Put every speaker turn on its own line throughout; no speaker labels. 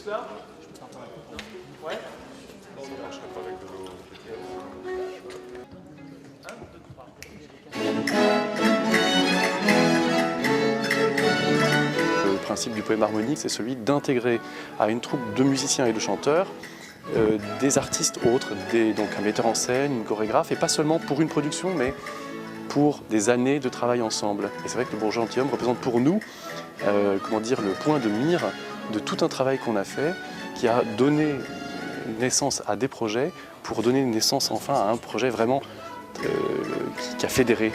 là. Ouais.
Ça ne marcherait pas avec de l'eau. Le principe du poème harmonique, c'est celui d'intégrer à une troupe de musiciens et de chanteurs des artistes autres, donc un metteur en scène, une chorégraphe, et pas seulement pour une production, mais pour des années de travail ensemble. Et c'est vrai que le Bourgeois Gentilhomme représente pour nous le point de mire de tout un travail qu'on a fait, qui a donné naissance à des projets, pour donner naissance enfin à un projet vraiment qui a fédéré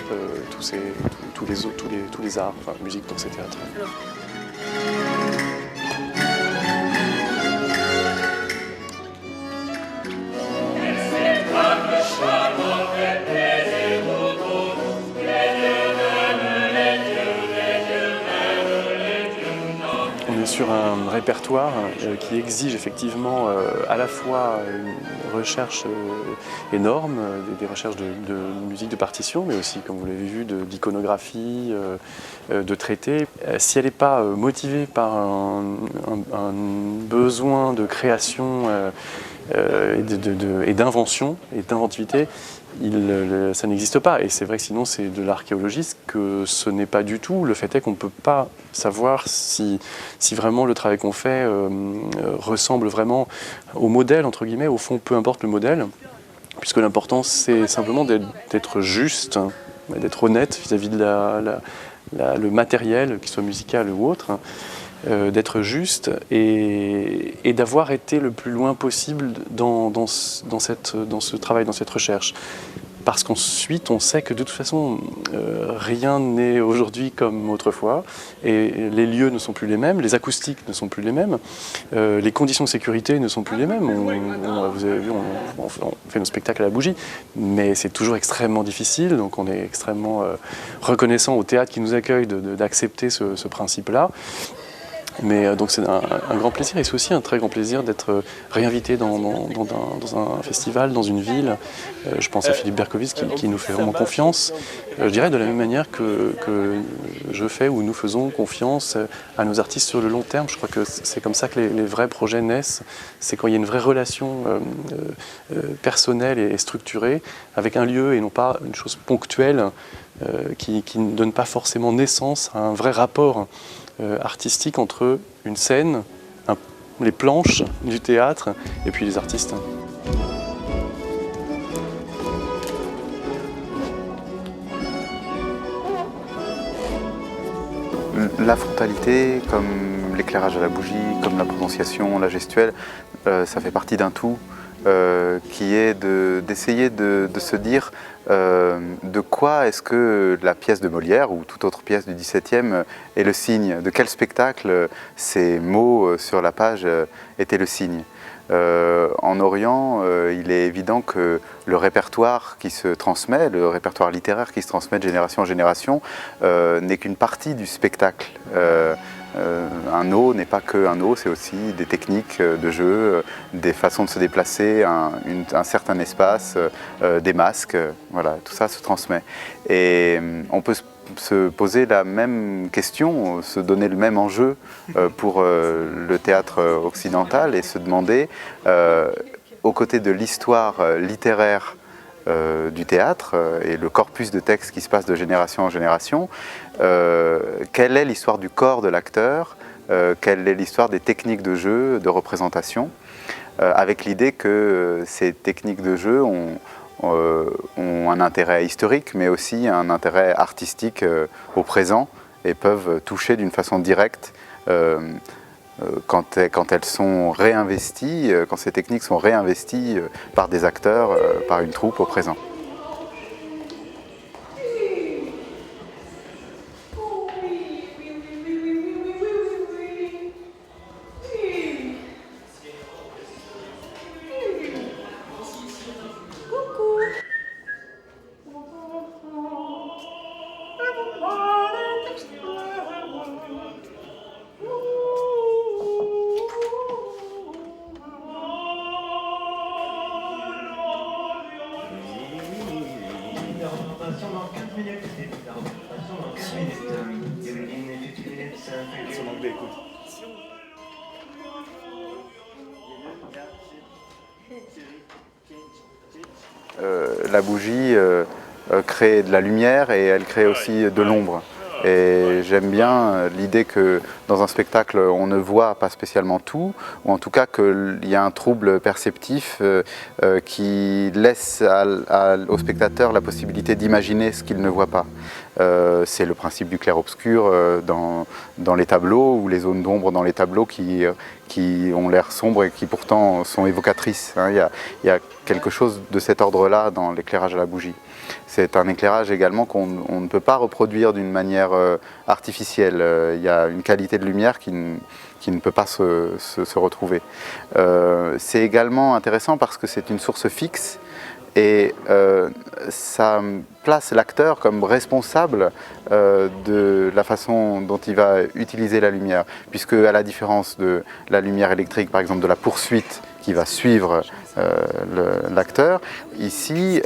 tous les arts, enfin, musique, danse et théâtre. On est sur un répertoire qui exige effectivement à la fois une recherche énorme, des recherches de musique de partition, mais aussi, comme vous l'avez vu, d'iconographie, de traités. Si elle n'est pas motivée par un besoin de création et d'invention et d'inventivité, ça n'existe pas. Et c'est vrai que sinon c'est de l'archéologie, que ce n'est pas du tout. Le fait est qu'on ne peut pas savoir si vraiment le travail qu'on fait ressemble vraiment au modèle, entre guillemets. Au fond, peu importe le modèle, puisque l'important c'est simplement d'être juste, d'être honnête vis-à-vis de le matériel, qu'il soit musical ou autre, d'être juste et d'avoir été le plus loin possible dans ce travail, dans cette recherche. Parce qu'ensuite, on sait que de toute façon, rien n'est aujourd'hui comme autrefois, et les lieux ne sont plus les mêmes, les acoustiques ne sont plus les mêmes, les conditions de sécurité ne sont plus les mêmes. Vous avez vu, on fait nos spectacles à la bougie, mais c'est toujours extrêmement difficile, donc on est extrêmement reconnaissant au théâtre qui nous accueille d'accepter ce principe-là. Mais donc c'est un grand plaisir, et c'est aussi un très grand plaisir d'être réinvité dans un festival, dans une ville. Je pense à Philippe Berkowitz qui nous fait vraiment confiance. Je dirais de la même manière que je fais ou nous faisons confiance à nos artistes sur le long terme. Je crois que c'est comme ça que les vrais projets naissent. C'est quand il y a une vraie relation personnelle et structurée avec un lieu et non pas une chose ponctuelle qui ne donne pas forcément naissance à un vrai rapport artistique entre une scène, les planches du théâtre et puis les artistes.
La frontalité, comme l'éclairage à la bougie, comme la prononciation, la gestuelle, ça fait partie d'un tout qui est d'essayer de se dire de quoi est-ce que la pièce de Molière ou toute autre pièce du XVIIe est le signe, de quel spectacle ces mots sur la page étaient le signe. En Orient, il est évident que le répertoire qui se transmet, le répertoire littéraire qui se transmet de génération en génération, n'est qu'une partie du spectacle. Un eau n'est pas qu'un eau, c'est aussi des techniques de jeu, des façons de se déplacer, un certain espace, des masques, voilà, tout ça se transmet. Et on peut se poser la même question, se donner le même enjeu pour le théâtre occidental et se demander, aux côtés de l'histoire littéraire du théâtre et le corpus de textes qui se passe de génération en génération, quelle est l'histoire du corps de l'acteur, quelle est l'histoire des techniques de jeu, de représentation, avec l'idée que ces techniques de jeu ont un intérêt historique, mais aussi un intérêt artistique au présent et peuvent toucher d'une façon directe quand elles sont réinvesties, quand ces techniques sont réinvesties par des acteurs, par une troupe au présent.
Son anglais, écoute.
la bougie crée de la lumière et elle crée aussi de l'ombre. Et j'aime bien l'idée que dans un spectacle, on ne voit pas spécialement tout, ou en tout cas qu'il y a un trouble perceptif qui laisse au spectateur la possibilité d'imaginer ce qu'il ne voit pas. C'est le principe du clair-obscur dans les tableaux, ou les zones d'ombre dans les tableaux qui ont l'air sombres et qui pourtant sont évocatrices. Hein. Il y a quelque chose de cet ordre-là dans l'éclairage à la bougie. C'est un éclairage également qu'on ne peut pas reproduire d'une manière artificielle. Il y a une qualité de lumière qui ne peut pas se retrouver. C'est également intéressant parce que c'est une source fixe et ça place l'acteur comme responsable de la façon dont il va utiliser la lumière, puisque à la différence de la lumière électrique, par exemple de la poursuite qui va suivre l'acteur, ici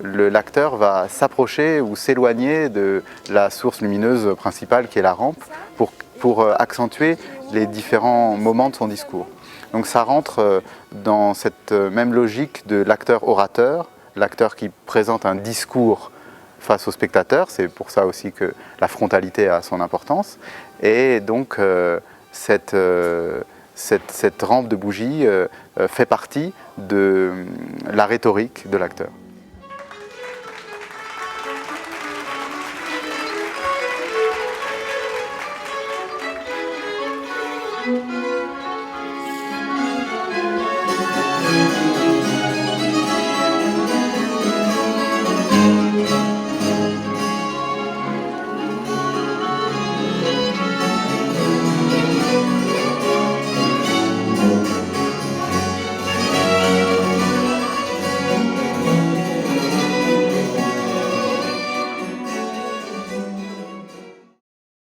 l'acteur va s'approcher ou s'éloigner de la source lumineuse principale qui est la rampe pour accentuer les différents moments de son discours. Donc ça rentre dans cette même logique de l'acteur-orateur, l'acteur qui présente un discours face au spectateur, c'est pour ça aussi que la frontalité a son importance, et donc cette rampe de bougie fait partie de la rhétorique de l'acteur.